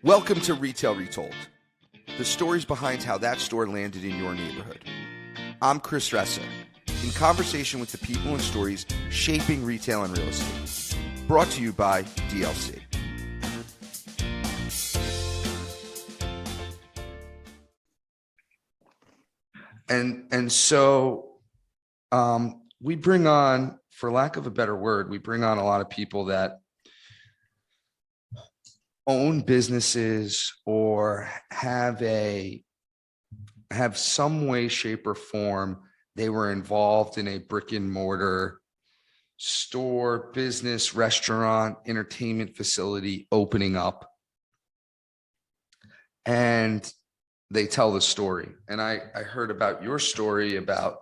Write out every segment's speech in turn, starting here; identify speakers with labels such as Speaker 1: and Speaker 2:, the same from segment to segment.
Speaker 1: Welcome to Retail Retold, the stories behind how that store landed in your neighborhood. I'm Chris Ressa, in conversation with the people and stories shaping retail and real estate. Brought to you by DLC. So we bring on, for lack of a better word, we bring on a lot of people that own businesses or have some way, shape, or form they were involved in a brick and mortar store, business, restaurant, entertainment facility opening up, and they tell the story. And I heard about your story about,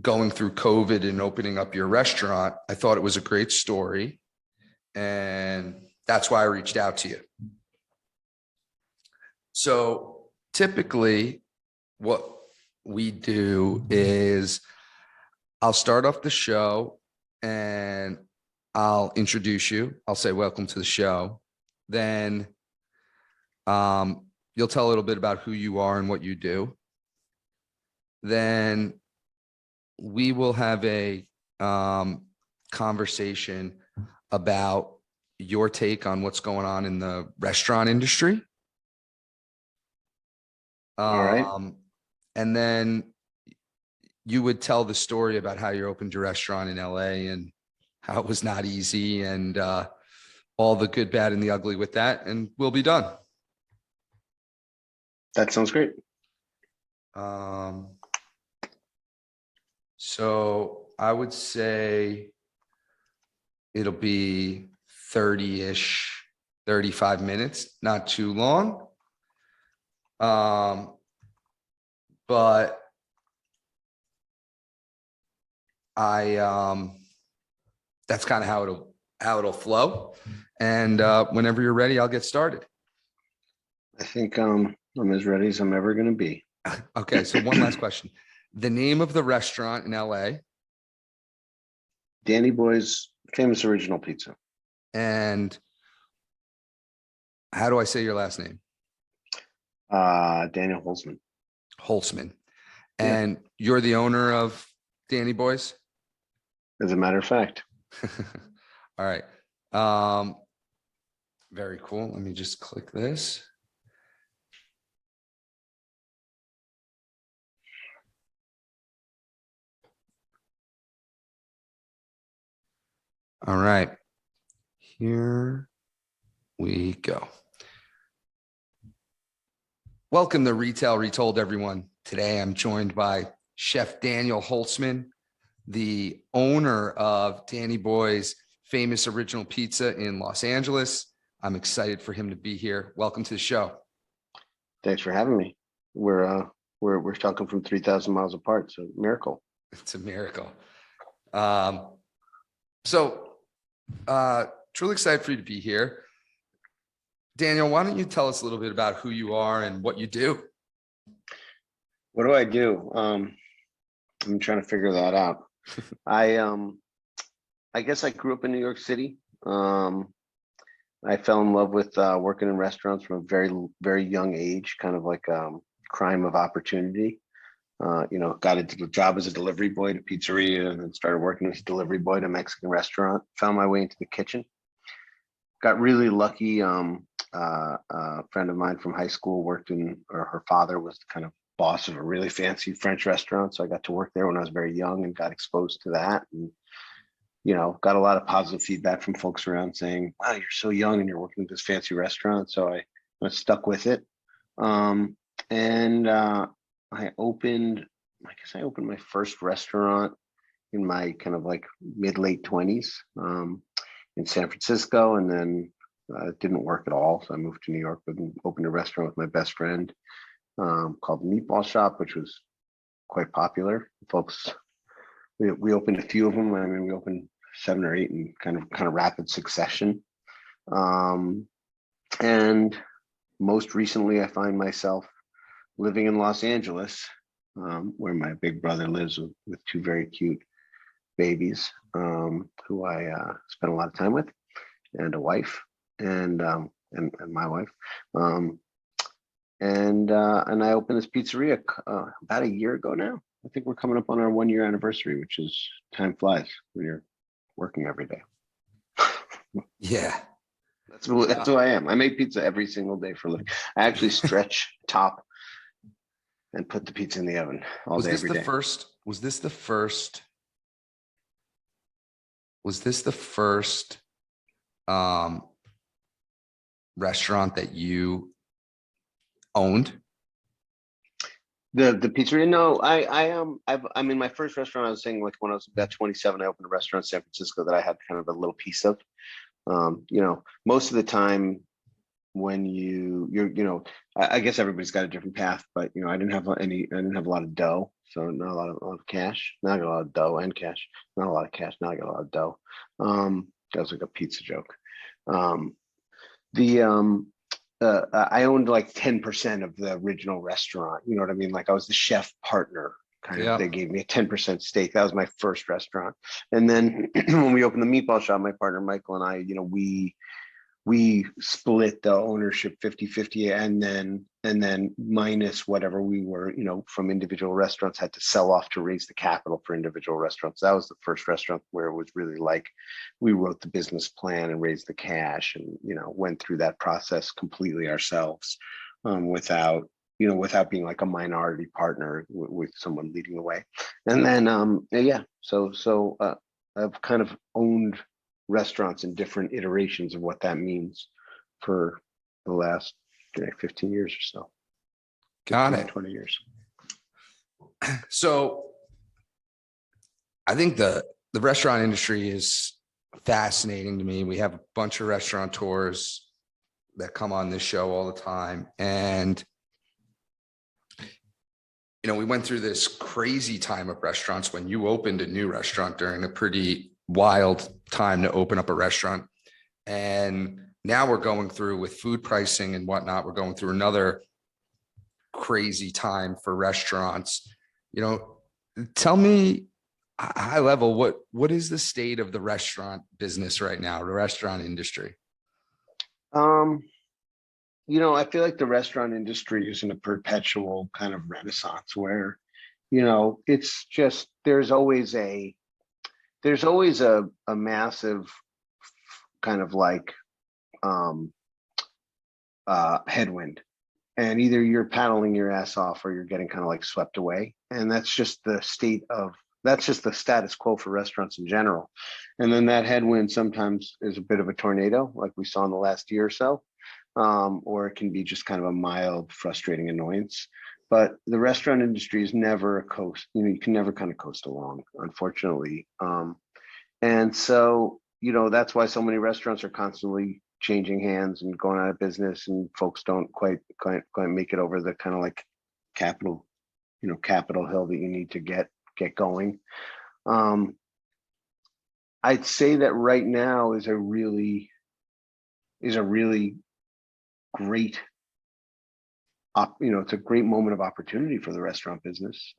Speaker 1: going through COVID and opening up your restaurant. I thought it was a great story, and that's why I reached out to you. So typically what we do is I'll start off the show and I'll introduce you. I'll say, welcome to the show. Then you'll tell a little bit about who you are and what you do. Then we will have a conversation about your take on what's going on in the restaurant industry.
Speaker 2: All right.
Speaker 1: And then you would tell the story about how you opened your restaurant in LA and how it was not easy and all the good, bad, and the ugly with that. And we'll be done.
Speaker 2: That sounds great.
Speaker 1: So I would say it'll be 30-ish, 35 minutes, not too long. But that's kind of how it'll flow. And whenever you're ready, I'll get started.
Speaker 2: I think I'm as ready as I'm ever going to be.
Speaker 1: Okay, so one last question. The name of the restaurant in LA?
Speaker 2: Danny Boy's Famous Original Pizza.
Speaker 1: And how do I say your last name?
Speaker 2: Daniel Holzman.
Speaker 1: Holzman. And you're the owner of Danny Boy's?
Speaker 2: As a matter of fact.
Speaker 1: All right. Very cool. Let me just click this. All right. Here we go. Welcome to Retail Retold, everyone. Today I'm joined by Chef Daniel Holzman, the owner of Danny Boy's Famous Original Pizza in Los Angeles. I'm excited for him to be here. Welcome to the show.
Speaker 2: Thanks for having me. We're talking from 3,000 miles apart, so miracle.
Speaker 1: It's a miracle. Truly excited for you to be here. Daniel, why don't you tell us a little bit about who you are and what you do?
Speaker 2: What do I do? I'm trying to figure that out. I guess I grew up in New York City. I fell in love with working in restaurants from a very, very young age, kind of like crime of opportunity. Got into the job as a delivery boy at a pizzeria and then started working as a delivery boy at a Mexican restaurant. Found my way into the kitchen. Got really lucky. A friend of mine from high school her father was the kind of boss of a really fancy French restaurant. So I got to work there when I was very young and got exposed to that. And, got a lot of positive feedback from folks around saying, wow, you're so young and you're working at this fancy restaurant. So I stuck with it. I opened my first restaurant in my kind of like mid-late 20s in San Francisco. And then it didn't work at all. So I moved to New York and opened a restaurant with my best friend called the Meatball Shop, which was quite popular. Folks, we opened a few of them. I mean, we opened 7 or 8 in kind of rapid succession. And most recently, I find myself living in Los Angeles, where my big brother lives with 2 very cute babies, who I spent a lot of time with, and a wife. And and my wife. And I opened this pizzeria about a year ago now. I think we're coming up on our 1 year anniversary, which is time flies when you're working every day.
Speaker 1: Yeah.
Speaker 2: That's who I am. I make pizza every single day for a living. I actually stretch, top, and put the pizza in the oven all
Speaker 1: Was
Speaker 2: day,
Speaker 1: this
Speaker 2: every
Speaker 1: the
Speaker 2: day.
Speaker 1: first? Was this the first? Was this the first restaurant that you owned?
Speaker 2: The pizzeria? No, I mean, my first restaurant, I was saying, like, when I was about 27, I opened a restaurant in San Francisco that I had kind of a little piece of. Most of the time when I guess everybody's got a different path, but I didn't have a lot of dough, so not a lot of cash. Now I got a lot of dough and cash. Not a lot of cash. Now I got a lot of dough. That was like a pizza joke. I owned like 10% of the original restaurant. You know what I mean? Like, I was the chef partner.
Speaker 1: Yeah.
Speaker 2: They gave me a 10% stake. That was my first restaurant. And then when we opened the meatball shop, my partner Michael and I, we split the ownership 50-50, and then minus whatever we were, from individual restaurants, had to sell off to raise the capital for individual restaurants. That was the first restaurant where it was really like we wrote the business plan and raised the cash, and went through that process completely ourselves, without being like a minority partner with someone leading the way. And then so I've kind of owned restaurants in different iterations of what that means for the last 15 years or so.
Speaker 1: Got it.
Speaker 2: 20 years.
Speaker 1: So I think the restaurant industry is fascinating to me. We have a bunch of restaurateurs that come on this show all the time. And, we went through this crazy time of restaurants when you opened a new restaurant during a pretty wild time to open up a restaurant. And now we're going through, with food pricing and whatnot, we're going through another crazy time for restaurants. Tell me, high level, what is the state of the restaurant business right now, the restaurant industry?
Speaker 2: I feel like the restaurant industry is in a perpetual kind of renaissance where, it's just, there's always a massive kind of like headwind, and either you're paddling your ass off or you're getting kind of like swept away. And that's just the status quo for restaurants in general. And then that headwind sometimes is a bit of a tornado, like we saw in the last year or so, or it can be just kind of a mild, frustrating annoyance. But the restaurant industry is never a coast. You can never kind of coast along, unfortunately. And so, that's why so many restaurants are constantly changing hands and going out of business, and folks don't quite make it over the kind of like Capitol hill that you need to get going. I'd say that right now is a really great it's a great moment of opportunity for the restaurant business.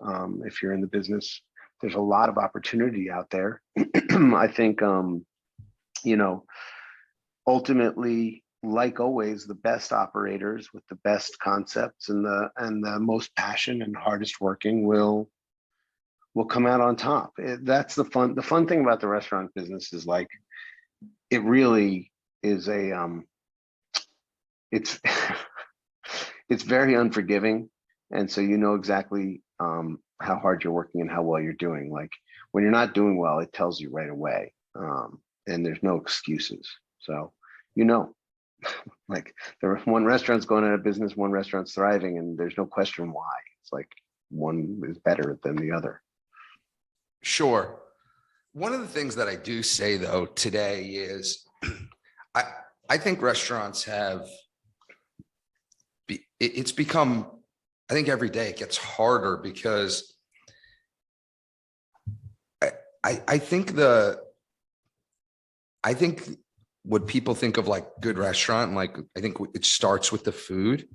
Speaker 2: If you're in the business, there's a lot of opportunity out there. I think, ultimately, like always, the best operators with the best concepts and the most passion and hardest working will come out on top. That's the fun thing about the restaurant business is, like, it really is it's it's very unforgiving. And so exactly how hard you're working and how well you're doing. Like, when you're not doing well, it tells you right away. And there's no excuses. So, like, one restaurant's going out of business, one restaurant's thriving, and there's no question why. It's like one is better than the other.
Speaker 1: Sure. One of the things that I do say, though, today is I think restaurants it's become, I think every day it gets harder, because I think what people think of like good restaurant, like, I think it starts with the food.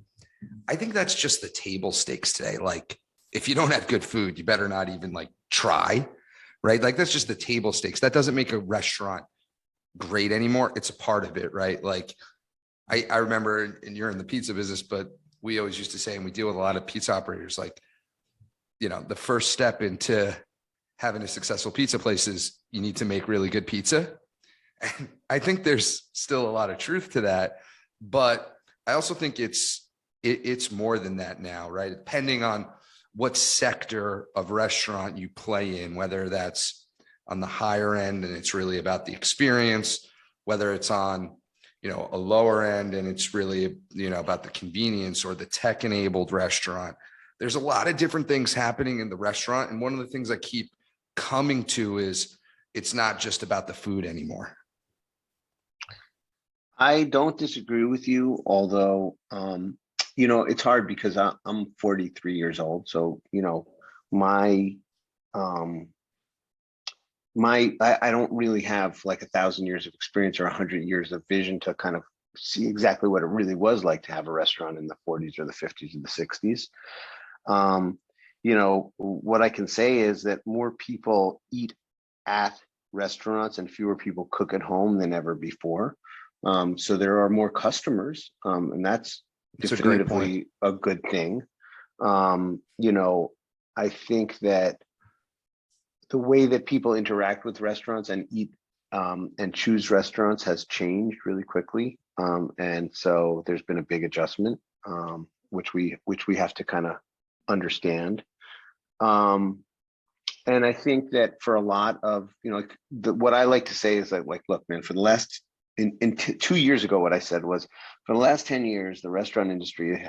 Speaker 1: I think that's just the table stakes today. Like, if you don't have good food, you better not even like try, right? Like, that's just the table stakes. That doesn't make a restaurant great anymore. It's a part of it, right? Like, I remember, and you're in the pizza business, but we always used to say, and we deal with a lot of pizza operators, like, the first step into having a successful pizza place is you need to make really good pizza. And I think there's still a lot of truth to that, but I also think it's more than that now, right? Depending on what sector of restaurant you play in, whether that's on the higher end and it's really about the experience, whether it's on, a lower end and it's really, about the convenience, or the tech enabled restaurant. There's a lot of different things happening in the restaurant. And one of the things I keep coming to is it's not just about the food anymore.
Speaker 2: I don't disagree with you, although, it's hard because I'm 43 years old. So, my, I don't really have like 1,000 years of experience or 100 years of vision to kind of see exactly what it really was like to have a restaurant in the 40s or the 50s or the 60s. What I can say is that more people eat at restaurants and fewer people cook at home than ever before. So there are more customers, and that's definitively a good thing. I think that the way that people interact with restaurants and eat and choose restaurants has changed really quickly. And so there's been a big adjustment, which we have to kind of understand. And I think that for a lot of, what I like to say is that, like, look, man, for the last, 2 years ago, what I said was, for the last 10 years, the restaurant industry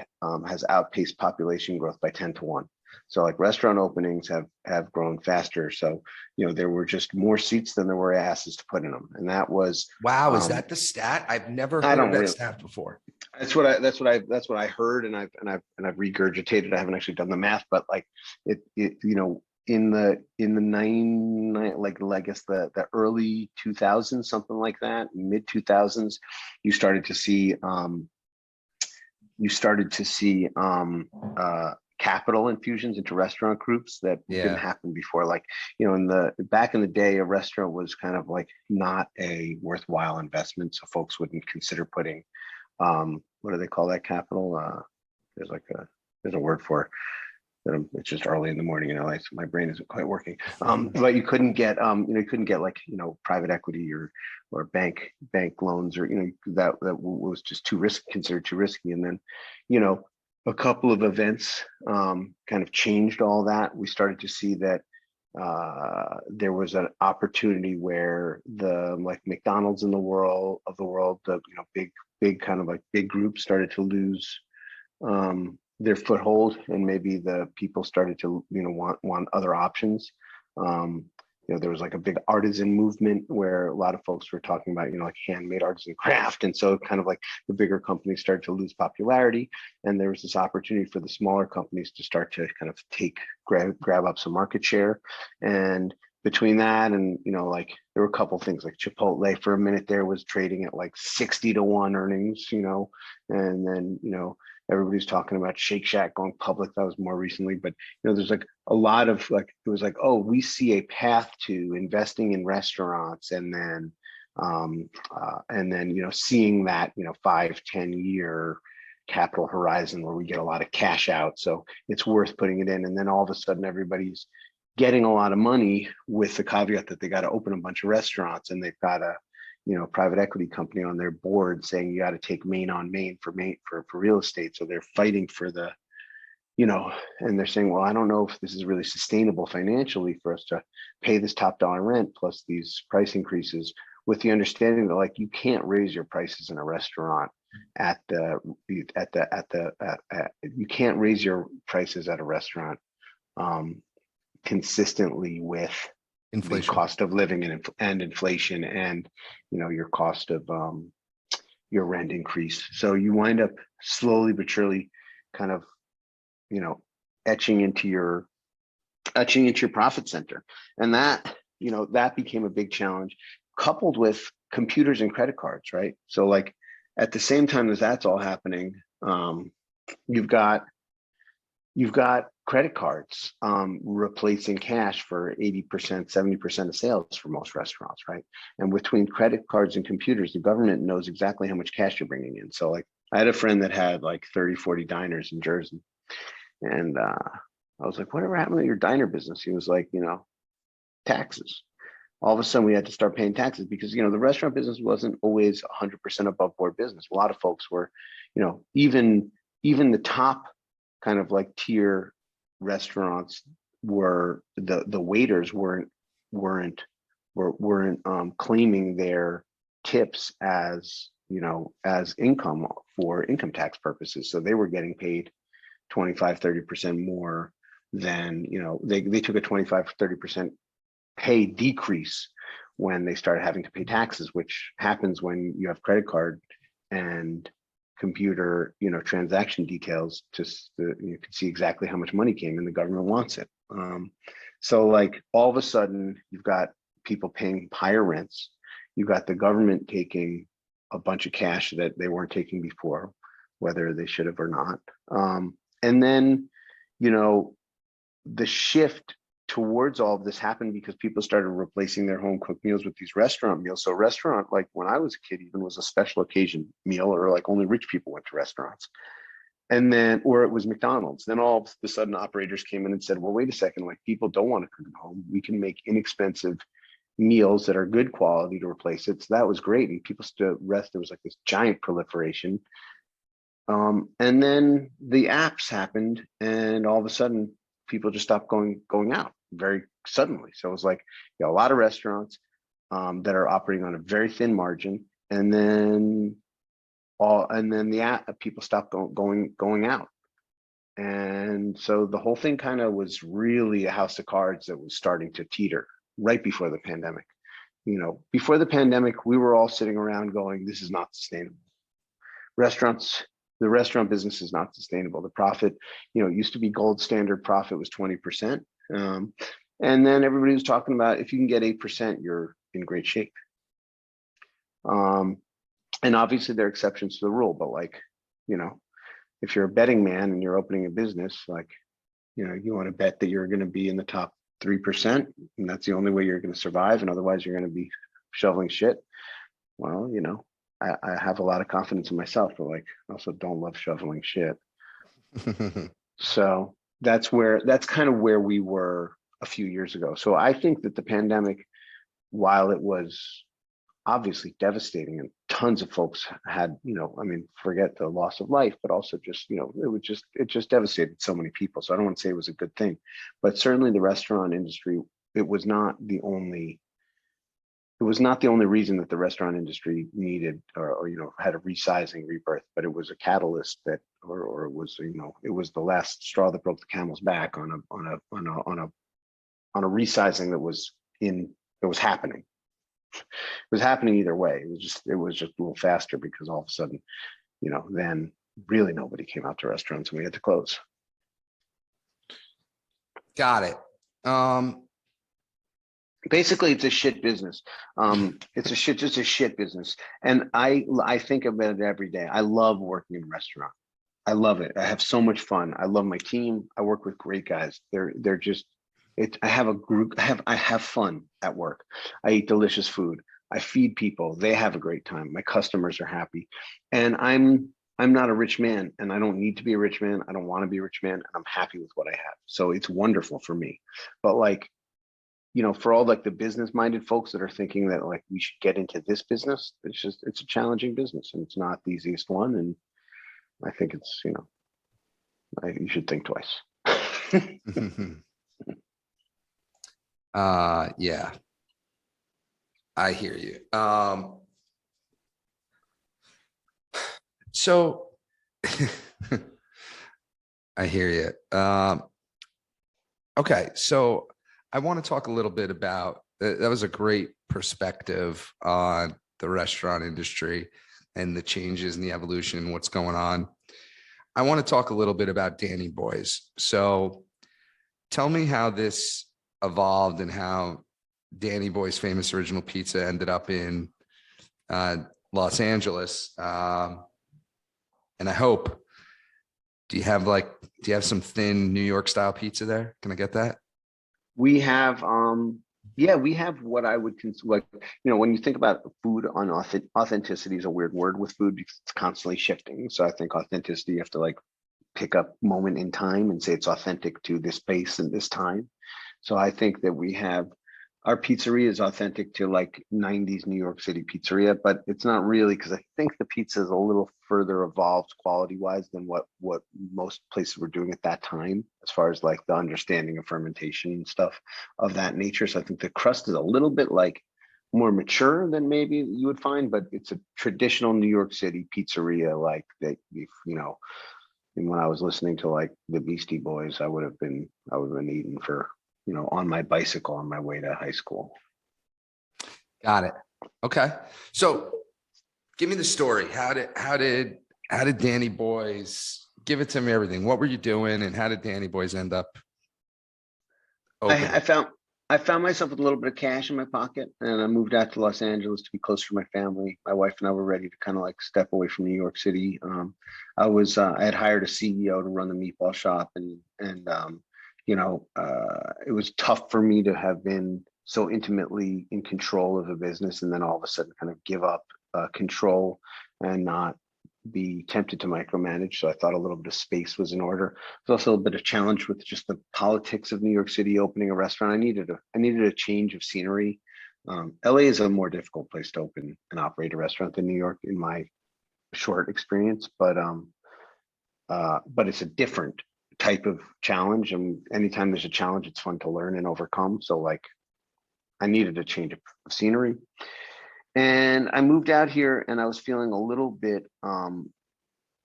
Speaker 2: has outpaced population growth by 10 to 1. So like restaurant openings have grown faster. So, there were just more seats than there were asses to put in them. And that was,
Speaker 1: wow. Is that the stat? I've never heard that stat before.
Speaker 2: That's what I heard. And I've regurgitated. I haven't actually done the math, but like in the I guess the early 2000s, something like that, mid 2000s, you started to see capital infusions into restaurant groups that didn't happen before. Like, back in the day, a restaurant was kind of like not a worthwhile investment. So folks wouldn't consider putting, what do they call that capital? There's a word for it. It's just early in the morning, so my brain isn't quite working. But you couldn't get, like, private equity or bank loans, or, that was just considered too risky. And then, a couple of events kind of changed all that. We started to see that there was an opportunity where the, like, McDonald's of the world, the big kind of like big groups started to lose their foothold, and maybe the people started to want other options. There was like a big artisan movement where a lot of folks were talking about like handmade artisan craft, and so kind of like the bigger companies started to lose popularity, and there was this opportunity for the smaller companies to start to kind of grab up some market share. And between that and like there were a couple things, like Chipotle for a minute there was trading at like 60 to 1 earnings, and then everybody's talking about Shake Shack going public. That was more recently, but there's like a lot of like, it was like, oh, we see a path to investing in restaurants, and then seeing that 5-10 year capital horizon where we get a lot of cash out, so it's worth putting it in. And then all of a sudden everybody's getting a lot of money, with the caveat that they got to open a bunch of restaurants, and they've got a private equity company on their board saying you got to take Main on Main for real estate. So they're fighting for the, and they're saying, well, I don't know if this is really sustainable financially for us to pay this top dollar rent plus these price increases, with the understanding that, like, you can't raise your prices in a restaurant you can't raise your prices at a restaurant consistently with inflation, the cost of living and inflation, and your cost of your rent increase. So you wind up slowly but surely kind of etching into your profit center. And that that became a big challenge, coupled with computers and credit cards, right? So like at the same time as that's all happening, you've got credit cards replacing cash for 80%, 70% of sales for most restaurants, right? And between credit cards and computers, the government knows exactly how much cash you're bringing in. So like I had a friend that had like 30, 40 diners in Jersey. And I was like, whatever happened to your diner business? He was like, taxes. All of a sudden we had to start paying taxes because, the restaurant business wasn't always 100% above board business. A lot of folks were, even the top kind of like tier restaurants were the waiters weren't claiming their tips as as income for income tax purposes. So they were getting paid 25-30% more than they took a 25-30% pay decrease when they started having to pay taxes, which happens when you have credit card and computer transaction details. You can see exactly how much money came in. The government wants it. So like all of a sudden you've got people paying higher rents. You've got the government taking a bunch of cash that they weren't taking before, whether they should have or not. And then the shift towards all of this happened because people started replacing their home cooked meals with these restaurant meals. So restaurant, like when I was a kid, even was a special occasion meal, or like only rich people went to restaurants. And then, or it was McDonald's. Then all of a sudden operators came in and said, well, wait a second, like people don't want to cook at home. We can make inexpensive meals that are good quality to replace it. So that was great. And people stood rest. There was like this giant proliferation. And then the apps happened and all of a sudden people just stopped going out very suddenly. So it was like a lot of restaurants that are operating on a very thin margin, and then the app people stopped going out. And so the whole thing kind of was really a house of cards that was starting to teeter right before the pandemic. Before the pandemic, we were all sitting around going, this is not sustainable. The restaurant business is not sustainable. The profit, it used to be gold standard profit was 20%. And then everybody was talking about if you can get 8%, you're in great shape. And obviously there are exceptions to the rule, but like, if you're a betting man and you're opening a business, like, you want to bet that you're going to be in the top 3%, and that's the only way you're going to survive. And otherwise you're going to be shoveling shit. Well, I have a lot of confidence in myself, but like I also don't love shoveling shit. So that's kind of where we were a few years ago. So I think that the pandemic, while it was obviously devastating and tons of folks had, forget the loss of life, but also just, it just devastated so many people. So I don't want to say it was a good thing, but certainly the restaurant industry, it was not the only reason that the restaurant industry needed or had a resizing rebirth, but it was a catalyst that, or it was, it was the last straw that broke the camel's back on a resizing that was happening. It was happening either way. It was just a little faster because all of a sudden, then really nobody came out to restaurants and we had to close.
Speaker 1: Got it.
Speaker 2: Basically, it's a shit business. It's just a shit business. And I think about it every day. I love working in a restaurant. I love it. I have so much fun. I love my team. I work with great guys. They're just, I have a group. I have fun at work. I eat delicious food. I feed people. They have a great time. My customers are happy. And I'm not a rich man, and I don't need to be a rich man. I don't want to be a rich man, and I'm happy with what I have. So it's wonderful for me. But like, for all like the business minded folks that are thinking that like we should get into this business, it's a challenging business and it's not the easiest one. And I think it's, you should think twice.
Speaker 1: Yeah, I hear you. So I hear you. Okay. So I want to talk a little bit about, that was a great perspective on the restaurant industry and the changes and the evolution and what's going on. I want to talk a little bit about Danny Boys. So tell me how this evolved and how Danny Boy's famous original pizza ended up in Los Angeles. And I hope Do you have some thin New York style pizza there? Can I get that?
Speaker 2: We have, yeah, we have what I would consider, like, when you think about food on authenticity is a weird word with food because it's constantly shifting. So I think authenticity, you have to like pick up moment in time and say it's authentic to this space and this time. So I think that we have our pizzeria is authentic to like 90s New York City pizzeria, but it's not really because I think the pizza is a little further evolved quality wise than what most places were doing at that time, as far as like the understanding of fermentation and stuff of that nature. So I think the crust is a little bit like more mature than maybe you would find, but it's a traditional New York City pizzeria like that, and when I was listening to like the Beastie Boys, I would have been eating for, on my bicycle on my way to high school.
Speaker 1: Got it. Okay. So give me the story. How did Danny Boys, give it to me everything. What were you doing and how did Danny Boys end up opening?
Speaker 2: I found myself with a little bit of cash in my pocket and I moved out to Los Angeles to be closer to my family. My wife and I were ready to kind of like step away from New York City. I had hired a CEO to run the meatball shop and it was tough for me to have been so intimately in control of a business and then all of a sudden kind of give up control and not be tempted to micromanage. So I thought a little bit of space was in order. There's also a bit of challenge with just the politics of New York City opening a restaurant. I needed a change of scenery. LA is a more difficult place to open and operate a restaurant than New York in my short experience, but it's a different type of challenge. And anytime there's a challenge, it's fun to learn and overcome. So like I needed a change of scenery. And I moved out here and I was feeling a little bit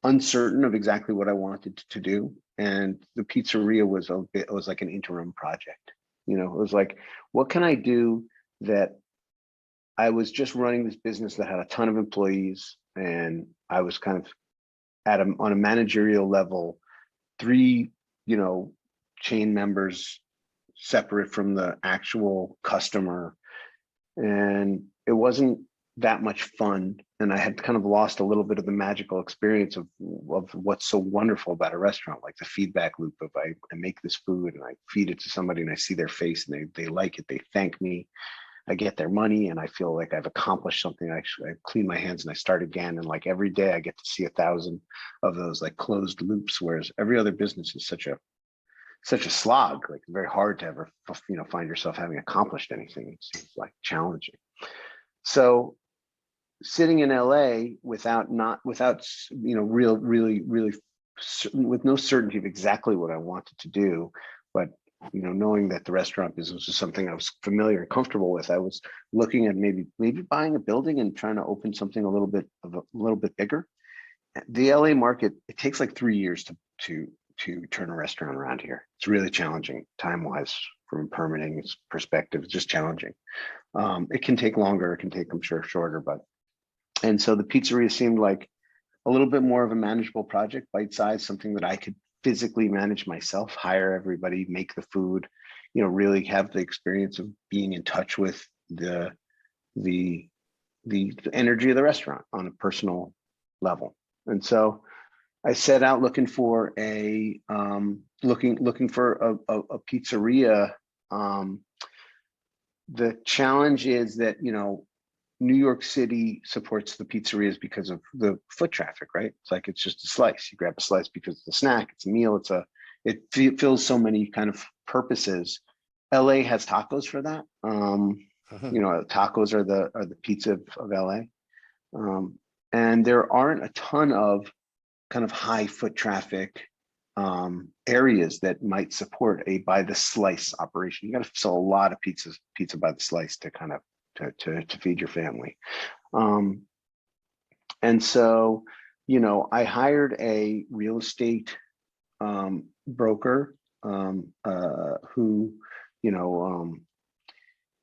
Speaker 2: uncertain of exactly what I wanted to do. And the pizzeria was like an interim project. It was like, what can I do that I was just running this business that had a ton of employees and I was kind of on a managerial level, three, chain members separate from the actual customer. And it wasn't that much fun. And I had kind of lost a little bit of the magical experience of what's so wonderful about a restaurant, like the feedback loop of I make this food and I feed it to somebody and I see their face and they like it, they thank me, I get their money and I feel like I've accomplished something. I clean my hands and I start again. And like every day I get to see 1,000 of those like closed loops, whereas every other business is such a slog, like very hard to ever, find yourself having accomplished anything. It's like challenging. So sitting in LA without really with no certainty of exactly what I wanted to do, but knowing that the restaurant business was something I was familiar and comfortable with, I was looking at maybe buying a building and trying to open something a little bit bigger. The LA market, it takes like 3 years to turn a restaurant around here. It's really challenging time-wise from a permitting perspective. It's just challenging. It can take longer. It can take, I'm sure, shorter. And so the pizzeria seemed like a little bit more of a manageable project, bite-sized, something that I could physically manage myself, hire everybody, make the food, really have the experience of being in touch with the energy of the restaurant on a personal level. And so I set out looking for a pizzeria. The challenge is that New York City supports the pizzerias because of the foot traffic, right? It's like it's just a slice. You grab a slice because it's a snack, it's a meal, it fills so many kind of purposes. LA has tacos for that. Tacos are the pizza of LA. And there aren't a ton of kind of high foot traffic areas that might support a by the slice operation. You got to sell a lot of pizza by the slice to kind of to feed your family. And so, I hired a real estate broker who,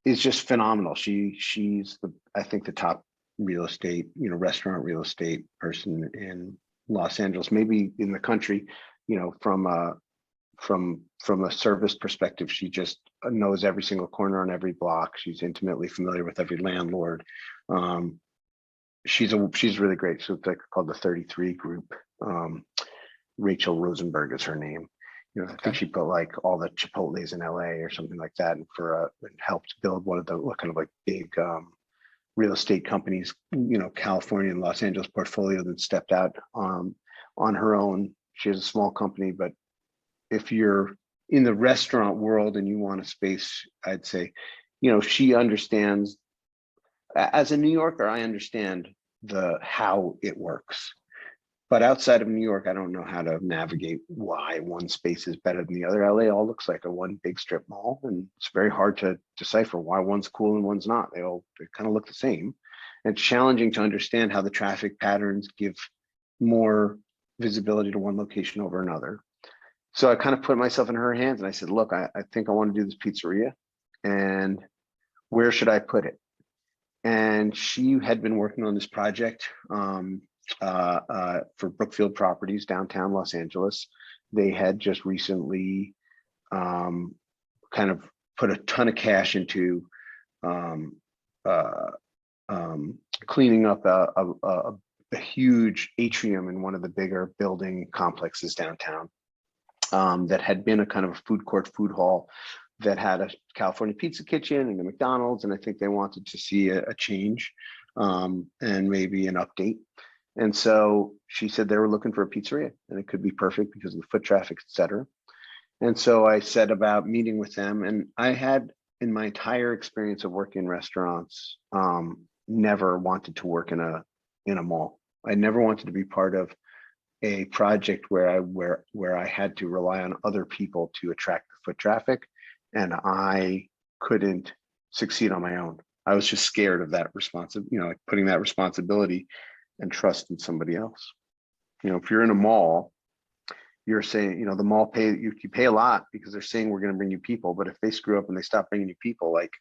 Speaker 2: is just phenomenal. She's I think the top real estate, restaurant real estate person in Los Angeles, maybe in the country, from a service perspective. She just knows every single corner on every block. She's intimately familiar with every landlord. She's really great. So it's like called the 33 group. Rachel Rosenberg is her name. You know, I think
Speaker 1: Okay.
Speaker 2: she put like all the Chipotle's in LA or something like that, and helped build one of the kind of like big real estate companies, you know, California and Los Angeles portfolio that stepped out on her own. She has a small company, but if you're in the restaurant world and you want a space, I'd say, you know, she understands. As a New Yorker, I understand the how it works. But outside of New York, I don't know how to navigate why one space is better than the other. LA all looks like a one big strip mall, and it's very hard to decipher why one's cool and one's not. They kind of look the same. And it's challenging to understand how the traffic patterns give more visibility to one location over another. So I kind of put myself in her hands and I said, look, I think I want to do this pizzeria, and where should I put it? And she had been working on this project for Brookfield Properties, downtown Los Angeles. They had just recently kind of put a ton of cash into um, uh, cleaning up a huge atrium in one of the bigger building complexes downtown that had been a kind of a food court, food hall that had a California pizza kitchen and a McDonald's. And I think they wanted to see a change and maybe an update. And so she said they were looking for a pizzeria and it could be perfect because of the foot traffic, et cetera. And so I said about meeting with them. And I had, in my entire experience of working in restaurants, never wanted to work in a mall. I never wanted to be part of a project where I had to rely on other people to attract the foot traffic, and I couldn't succeed on my own. I was just scared of that like putting that responsibility and trust in somebody else. You know, if you're in a mall, you're saying, you know, the mall you pay a lot because they're saying we're going to bring you people, but if they screw up and they stop bringing you people, like,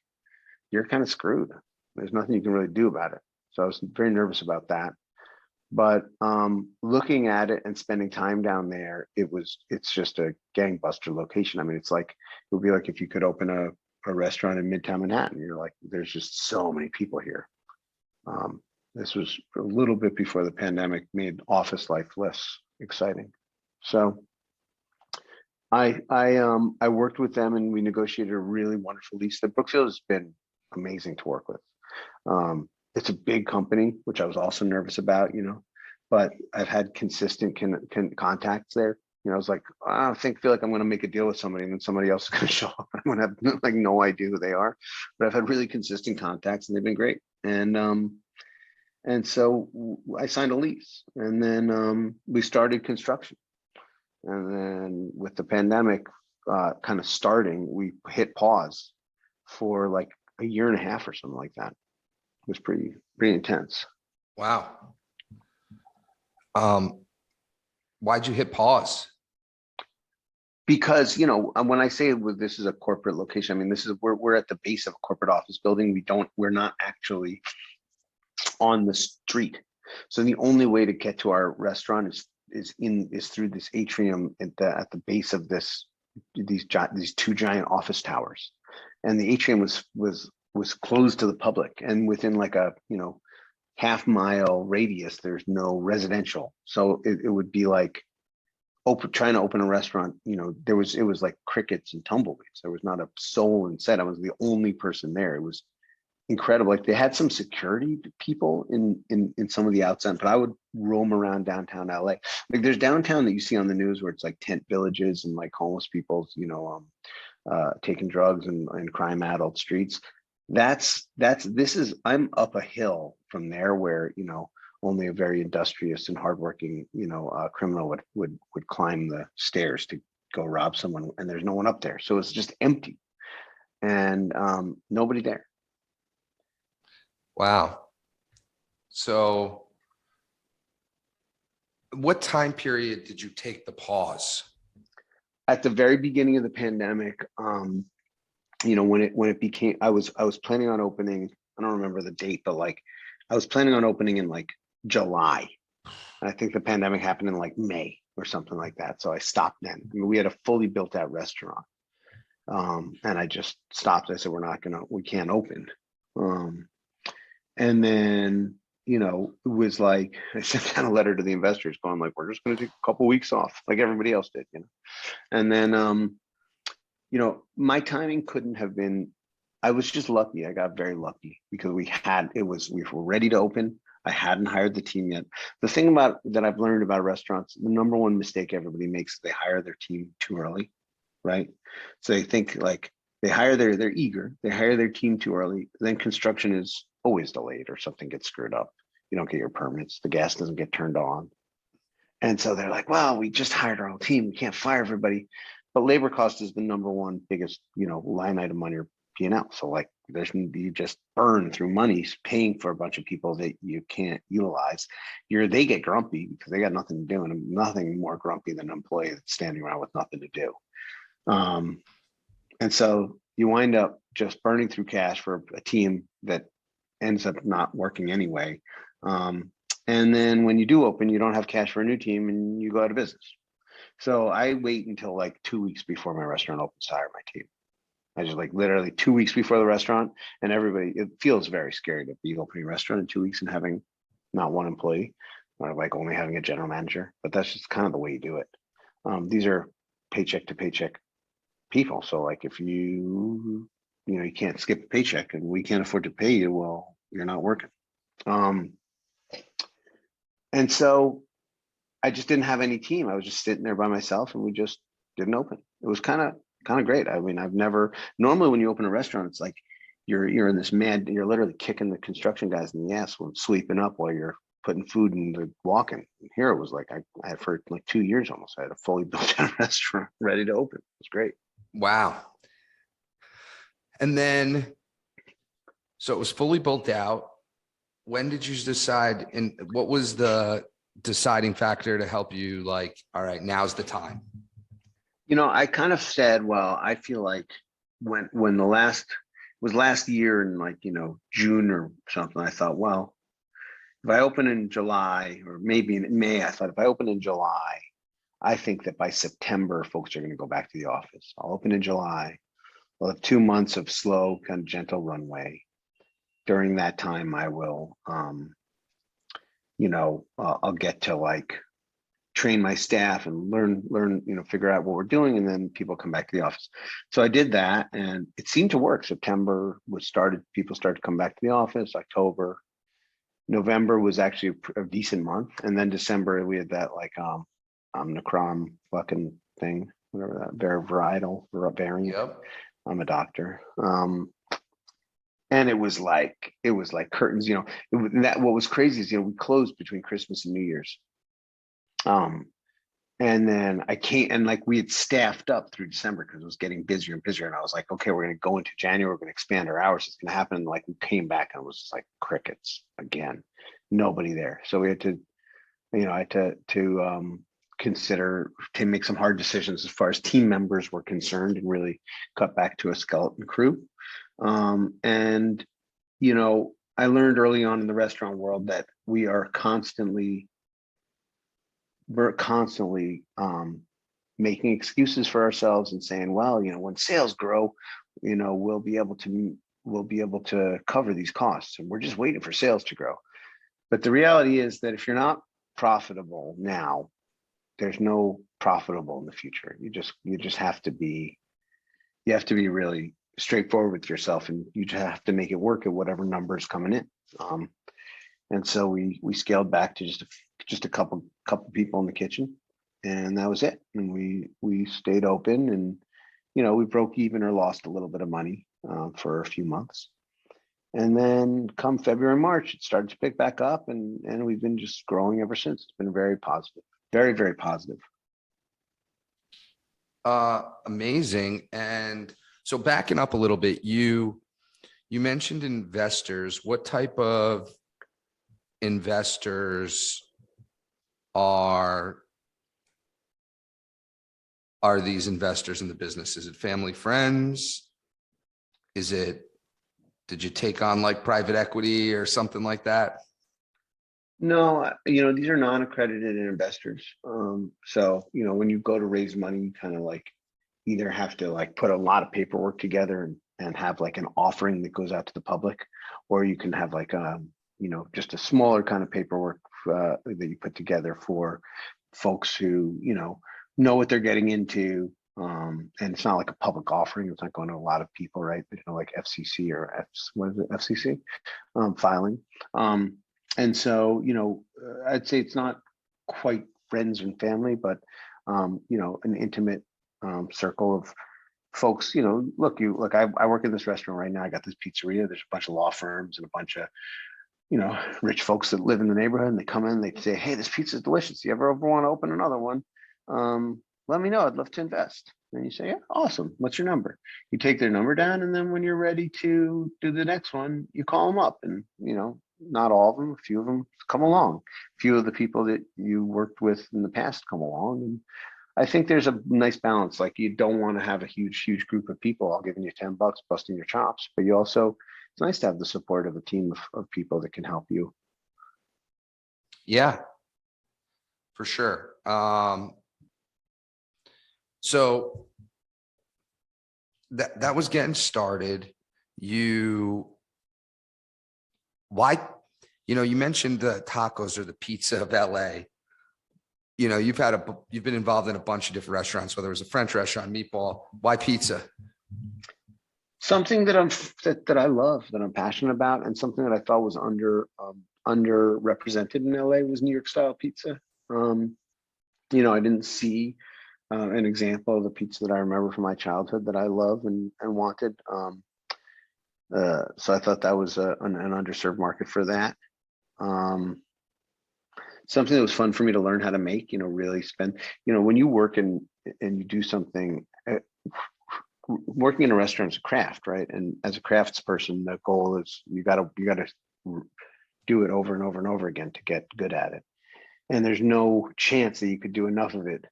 Speaker 2: you're kind of screwed. There's nothing you can really do about it. So I was very nervous about that. But looking at it and spending time down there, it's just a gangbuster location. I mean, it would be like if you could open a restaurant in Midtown Manhattan. You're like, there's just so many people here. This was a little bit before the pandemic made office life less exciting. So I worked with them and we negotiated a really wonderful lease. The Brookfield has been amazing to work with. It's a big company, which I was also nervous about, you know, but I've had consistent contacts there. You know, I was like, I feel like I'm going to make a deal with somebody and then somebody else is going to show up. I'm going to have like no idea who they are, but I've had really consistent contacts and they've been great. And so I signed a lease and then we started construction. And then with the pandemic kind of starting, we hit pause for like a year and a half or something like that. It was pretty intense.
Speaker 1: Wow. Why'd you hit pause?
Speaker 2: Because, you know, when I say this is a corporate location, I mean, we're at the base of a corporate office building. We're not actually on the street. So the only way to get to our restaurant is through this atrium at the base of these two giant office towers. And the atrium was closed to the public, and within like a, you know, half-mile radius, there's no residential. So it would be like trying to open a restaurant, you know, it was like crickets and tumbleweeds. There was not a soul in sight. I was the only person there. It was incredible. Like they had some security people in some of the outside, but I would roam around downtown LA. Like there's downtown that you see on the news where it's like tent villages and like homeless people, you know, taking drugs and crime-addled streets. I'm up a hill from there where, you know, only a very industrious and hardworking, you know, criminal would climb the stairs to go rob someone, and there's no one up there. So it's just empty and nobody there.
Speaker 1: Wow. So what time period did you take the pause?
Speaker 2: At the very beginning of the pandemic, you know, when it became, I was planning on opening, I don't remember the date, but like I was planning on opening in like July. And I think the pandemic happened in like May or something like that. So I stopped then. I mean, we had a fully built out restaurant. And I just stopped. I said, we can't open. And then it was like I sent out a letter to the investors going like, we're just going to take a couple weeks off, like everybody else did. And then, my timing couldn't have been. I was just lucky. I got very lucky because we were ready to open. I hadn't hired the team yet. The thing about that I've learned about restaurants, the number one mistake everybody makes, they hire their team too early, right? So they think like they're eager, they hire their team too early, then construction is always delayed or something gets screwed up. You don't get your permits, the gas doesn't get turned on. And so they're like, well, we just hired our whole team. We can't fire everybody. But labor cost is the number one biggest, line item on your P&L. So like you just burn through money paying for a bunch of people that you can't utilize. They get grumpy because they got nothing to do, and nothing more grumpy than an employee that's standing around with nothing to do. And so you wind up just burning through cash for a team that ends up not working anyway. And then when you do open, you don't have cash for a new team and you go out of business. So I wait until like 2 weeks before my restaurant opens to hire my team. I just like literally 2 weeks before the restaurant, and it feels very scary to be opening a restaurant in 2 weeks and having not one employee, or like only having a general manager, but that's just kind of the way you do it. These are paycheck to paycheck people. So like if you can't skip a paycheck and we can't afford to pay you, well, you're not working. And so I just didn't have any team. I was just sitting there by myself and we just didn't open. It was kind of great. I mean, normally when you open a restaurant, it's like you're in this you're literally kicking the construction guys in the ass when sweeping up while you're putting food in the walk-in. Here it was like I had for like 2 years almost. I had a fully built out restaurant ready to open. It was great.
Speaker 1: Wow. And then, so it was fully built out. When did you decide, and what was the deciding factor to help you like, all right, now's the time?
Speaker 2: I kind of said, well, I feel like when last year in like, June or something, I thought, well, if I open in July or maybe in May, I thought if I open in July, I think that by September, folks are going to go back to the office. I'll open in July. We'll have 2 months of slow, kind of gentle runway. During that time, I will, I'll get to like train my staff and learn, figure out what we're doing. And then people come back to the office. So I did that and it seemed to work. September people started to come back to the office. October, November was actually a decent month. And then December, we had that like, Omicron fucking thing, whatever that varietal variant.
Speaker 1: Yep.
Speaker 2: I'm a doctor. And it was like curtains, what was crazy is, we closed between Christmas and New Year's. And then I came and like we had staffed up through December because it was getting busier and busier. And I was like, okay, we're going to go into January. We're going to expand our hours. It's going to happen. And like we came back and it was just like crickets again, nobody there. So we had to, I had to consider to make some hard decisions as far as team members were concerned and really cut back to a skeleton crew. And, I learned early on in the restaurant world that we're constantly making excuses for ourselves and saying, well, when sales grow, we'll be able to cover these costs, and we're just waiting for sales to grow. But the reality is that if you're not profitable now, there's no profitable in the future. You just have to be really straightforward with yourself, and you just have to make it work at whatever numbers coming in. And so we scaled back to just a couple people in the kitchen, and that was it. And we stayed open, and we broke even or lost a little bit of money for a few months. And then come February, March, it started to pick back up, and we've been just growing ever since. It's been very positive, very, very positive.
Speaker 1: Amazing. And so backing up a little bit, you mentioned investors. What type of investors are these investors in the business? Is it family, friends? Did you take on like private equity or something like that?
Speaker 2: No, these are non-accredited investors. So, when you go to raise money, you kind of like either have to like put a lot of paperwork together and have like an offering that goes out to the public, or you can have like just a smaller kind of paperwork that you put together for folks who, know what they're getting into. And it's not like a public offering. It's not going to a lot of people, right? Like FCC or what is it, FCC filing. And so, I'd say it's not quite friends and family, but, an intimate circle of folks. Look, I work in this restaurant right now. I got this pizzeria. There's a bunch of law firms and a bunch of, rich folks that live in the neighborhood, and they come in, they say, "Hey, this pizza is delicious. You ever want to open another one? Let me know. I'd love to invest." And you say, "Yeah, awesome. What's your number?" You take their number down, and then when you're ready to do the next one, you call them up. And not all of them, a few of them come along. A few of the people that you worked with in the past come along, and I think there's a nice balance. Like, you don't want to have a huge group of people all giving you $10, busting your chops, but you also, it's nice to have the support of a team of people that can help you.
Speaker 1: Yeah, for sure. So that was getting started. You mentioned the tacos or the pizza of LA. You've been involved in a bunch of different restaurants, whether it was a French restaurant, meatball. Why pizza?
Speaker 2: Something that I love, that I'm passionate about, and something that I thought was underrepresented in LA was New York style pizza. I didn't see an example of the pizza that I remember from my childhood that I love and wanted. So I thought that was an underserved market for that. Something that was fun for me to learn how to make, really spend, when you work and you do something, working in a restaurant is a craft, right? And as a craftsperson, the goal is you gotta do it over and over and over again to get good at it. And there's no chance that you could do enough of it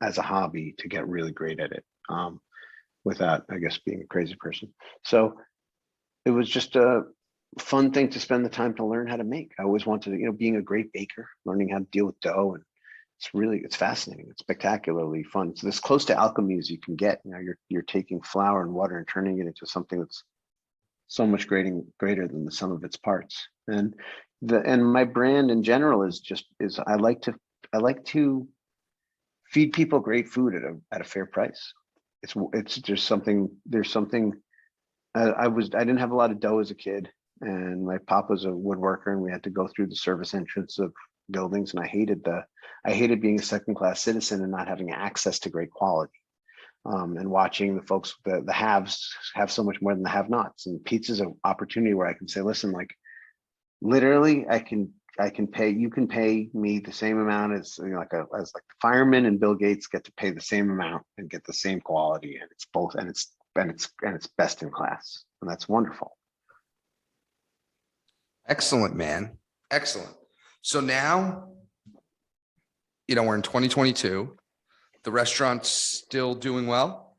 Speaker 2: as a hobby to get really great at it without, I guess, being a crazy person. So it was just a fun thing to spend the time to learn how to make. I always wanted to, being a great baker, learning how to deal with dough, and it's fascinating. It's spectacularly fun. It's as close to alchemy as you can get. You're taking flour and water and turning it into something that's so much greater than the sum of its parts. And my brand in general is I like to feed people great food at a fair price. There's something. I didn't have a lot of dough as a kid, and my pop was a woodworker, and we had to go through the service entrance of buildings, and I hated being a second-class citizen and not having access to great quality, and watching the folks, the haves, have so much more than the have-nots. And pizza's an opportunity where I can say, listen, like, literally, I can pay, you can pay me the same amount as the firemen and Bill Gates get to pay the same amount and get the same quality, and it's both, and it's best in class, and that's wonderful.
Speaker 1: Excellent, man. Excellent. So now, we're in 2022. The restaurant's still doing well.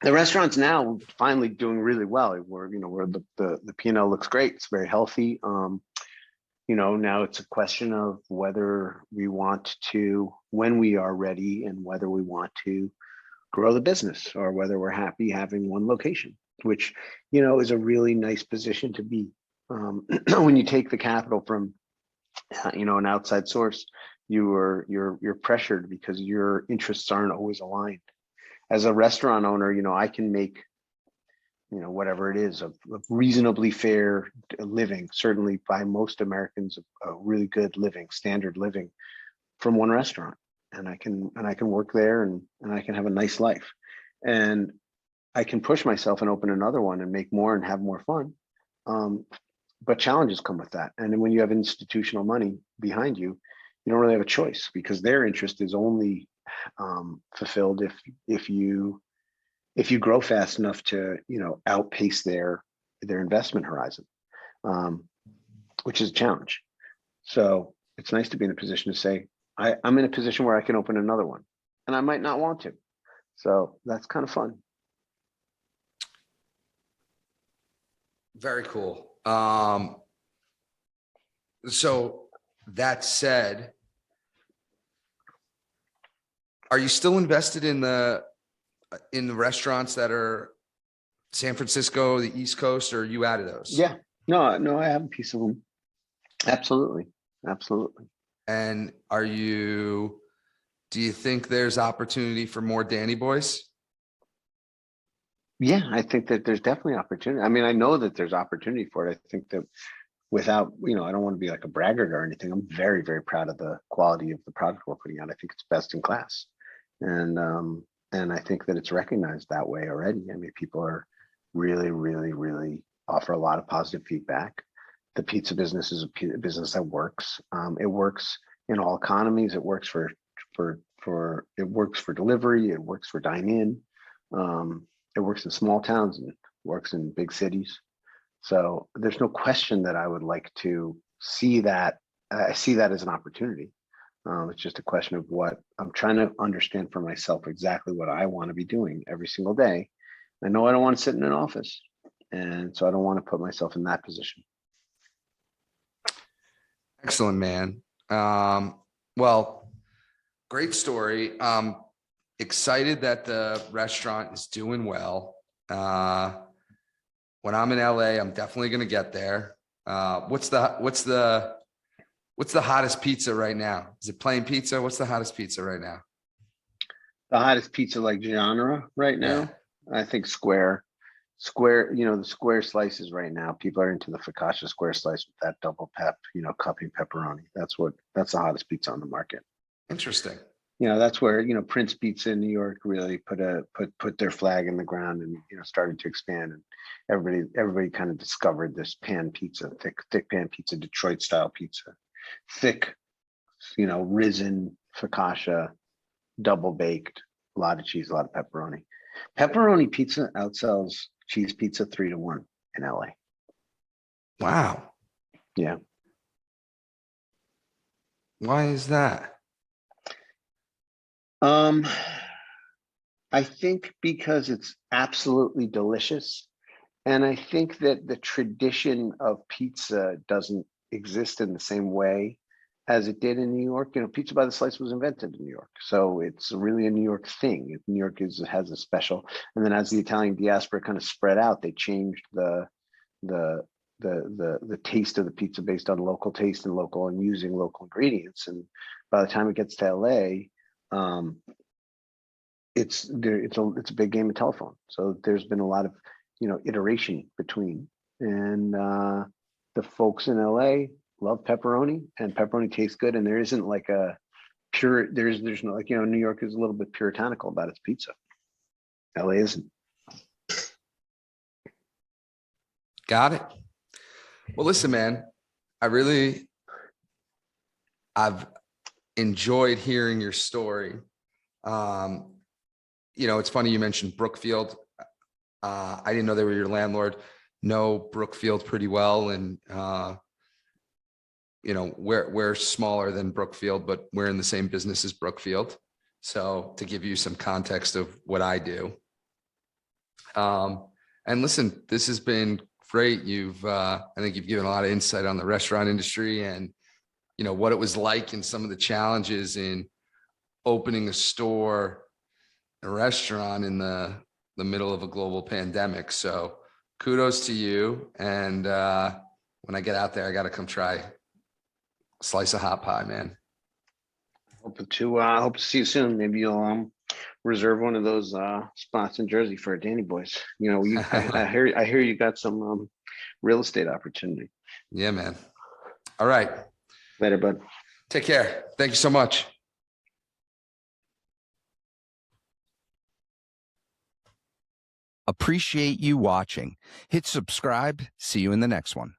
Speaker 2: The restaurant's now finally doing really well. Where the P&L looks great. It's very healthy. Now it's a question of whether we want to, when we are ready, and whether we want to grow the business, or whether we're happy having one location, which is a really nice position to be. When you take the capital from an outside source, you're pressured because your interests aren't always aligned. As a restaurant owner, I can make whatever it is, of reasonably fair living, certainly by most Americans, a really good living, standard living, from one restaurant. And I can work there, and I can have a nice life, and I can push myself and open another one and make more and have more fun. But challenges come with that. And then when you have institutional money behind you, you don't really have a choice, because their interest is only fulfilled if you grow fast enough to outpace their investment horizon, which is a challenge. So it's nice to be in a position to say, I'm in a position where I can open another one, and I might not want to. So that's kind of fun.
Speaker 1: Very cool. So that said, are you still invested in the restaurants that are San Francisco, the East Coast, or are you out of those?
Speaker 2: Yeah, No, I have a piece of them. Absolutely. Absolutely.
Speaker 1: And do you think there's opportunity for more Danny boys?
Speaker 2: Yeah, I think that there's definitely opportunity. I mean, I know that there's opportunity for it. I think that without, I don't want to be like a braggart or anything. I'm very, very proud of the quality of the product we're putting out. I think it's best in class. And I think that it's recognized that way already. I mean, people are really, really, really offer a lot of positive feedback. The pizza business is a business that works. It works in all economies. It works it works for delivery. It works for dine in. It works in small towns and works in big cities. So there's no question that I would like to see that. I see that as an opportunity. It's just a question of what I'm trying to understand for myself exactly what I want to be doing every single day. I know I don't want to sit in an office, and so I don't want to put myself in that position.
Speaker 1: Excellent, man. Well, great story. Excited that the restaurant is doing well. When I'm in LA, I'm definitely going to get there. What's the hottest pizza right now? Is it plain pizza? What's the hottest pizza right now?
Speaker 2: The hottest pizza like genre right
Speaker 1: Yeah.
Speaker 2: now, I think the square slices right now. People are into the focaccia square slice with that double cupping pepperoni. That's the hottest pizza on the market.
Speaker 1: Interesting.
Speaker 2: That's where Prince Pizza in New York really put their flag in the ground and started to expand, and everybody kind of discovered this pan pizza, thick pan pizza, Detroit style pizza, thick, risen focaccia, double baked, a lot of cheese, a lot of pepperoni. Pepperoni pizza outsells cheese pizza 3-1 in LA.
Speaker 1: Wow.
Speaker 2: Yeah.
Speaker 1: Why is that?
Speaker 2: I think because it's absolutely delicious. And I think that the tradition of pizza doesn't exist in the same way as it did in New York. Pizza by the slice was invented in New York, so it's really a New York thing. New York has a special. And then as the Italian diaspora kind of spread out, they changed the taste of the pizza based on local taste and using local ingredients. And by the time it gets to LA, it's a big game of telephone. So there's been a lot of iteration between, and the folks in LA love pepperoni, and pepperoni tastes good, and there isn't like a pure there's no like New York is a little bit puritanical about its pizza. LA isn't.
Speaker 1: Got it. Well, listen, man, I've enjoyed hearing your story. It's funny you mentioned Brookfield. I didn't know they were your landlord. Know Brookfield pretty well, and we're smaller than Brookfield, but we're in the same business as Brookfield. So to give you some context of what I do. And listen, this has been great. I think you've given a lot of insight on the restaurant industry and, what it was like and some of the challenges in opening a restaurant in the middle of a global pandemic. So kudos to you. And when I get out there, I got to come try a slice of hot pie, man.
Speaker 2: Hope to see you soon. Maybe you'll reserve one of those spots in Jersey for Danny Boys. I hear you got some real estate opportunity.
Speaker 1: Yeah, man. All right.
Speaker 2: Later, bud.
Speaker 1: Take care. Thank you so much.
Speaker 3: Appreciate you watching. Hit subscribe. See you in the next one.